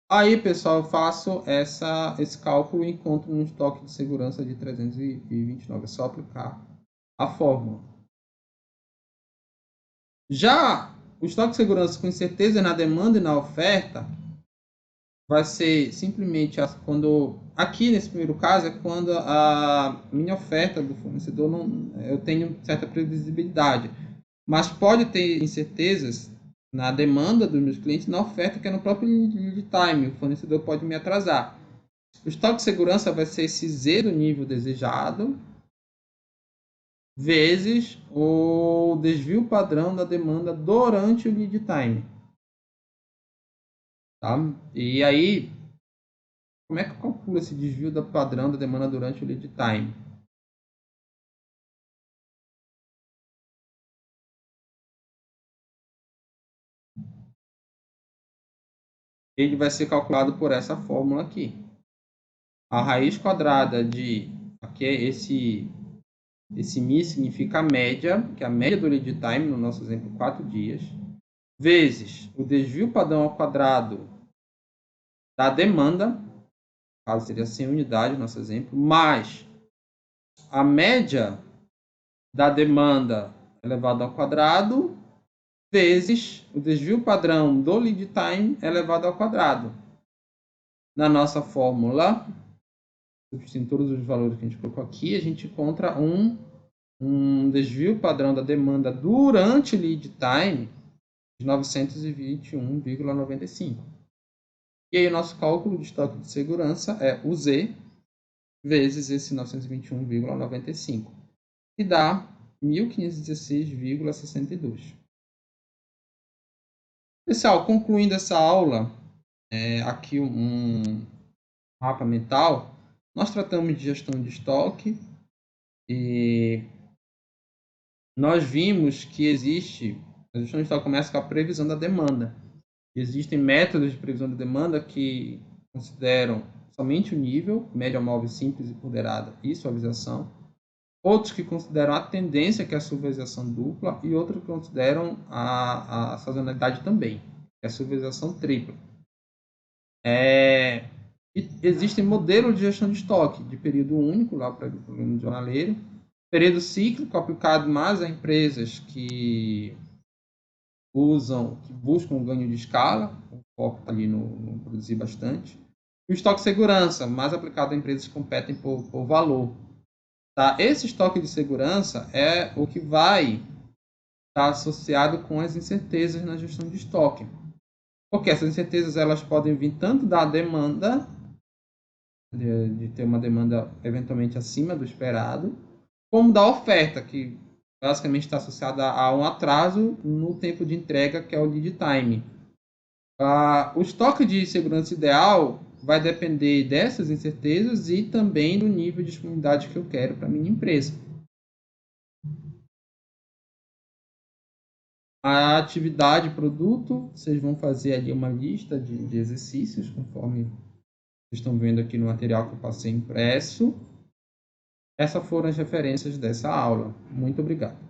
Aí, pessoal, eu faço esse cálculo e encontro um estoque de segurança de 329. É só aplicar a fórmula. Já o estoque de segurança com incerteza na demanda e na oferta vai ser simplesmente quando, aqui nesse primeiro caso, é quando a minha oferta do fornecedor eu tenho certa previsibilidade, mas pode ter incertezas na demanda dos meus clientes, na oferta, que é no próprio lead time, o fornecedor pode me atrasar. O estoque de segurança vai ser esse Z do nível desejado, vezes o desvio padrão da demanda durante o lead time. Tá? E aí, como é que eu calculo esse desvio da padrão da demanda durante o lead time? Ele vai ser calculado por essa fórmula aqui. A raiz quadrada de... Aqui é esse Mi significa a média, que é a média do lead time, no nosso exemplo, 4 dias, vezes o desvio padrão ao quadrado da demanda, no caso seria 100 unidades, nosso exemplo, mais a média da demanda elevado ao quadrado, vezes o desvio padrão do lead time elevado ao quadrado. Na nossa fórmula, substituindo todos os valores que a gente colocou aqui, a gente encontra um desvio padrão da demanda durante o lead time de 921,95. E aí o nosso cálculo de estoque de segurança é o Z vezes esse 921,95, que dá 1.516,62. Pessoal, concluindo essa aula, aqui um mapa mental, nós tratamos de gestão de estoque e nós vimos que a gestão de estoque começa com a previsão da demanda. Existem métodos de previsão da demanda que consideram somente o nível, média móvel simples e ponderada e suavização. Outros que consideram a tendência, que é a suavização dupla, e outros que consideram a sazonalidade também, que é a suavização tripla. Existem modelos de gestão de estoque, de período único, lá para o problema de jornaleiro, período cíclico, aplicado mais a empresas que buscam ganho de escala, o foco está ali no produzir bastante. E o estoque de segurança, mais aplicado a empresas que competem por valor. Tá? Esse estoque de segurança é o que vai estar associado com as incertezas na gestão de estoque. Porque essas incertezas elas podem vir tanto da demanda, de ter uma demanda eventualmente acima do esperado, como da oferta, que basicamente está associada a um atraso no tempo de entrega, que é o lead time. O estoque de segurança ideal vai depender dessas incertezas e também do nível de disponibilidade que eu quero para a minha empresa. A atividade produto, vocês vão fazer ali uma lista de exercícios, conforme vocês estão vendo aqui no material que eu passei impresso. Essas foram as referências dessa aula. Muito obrigado.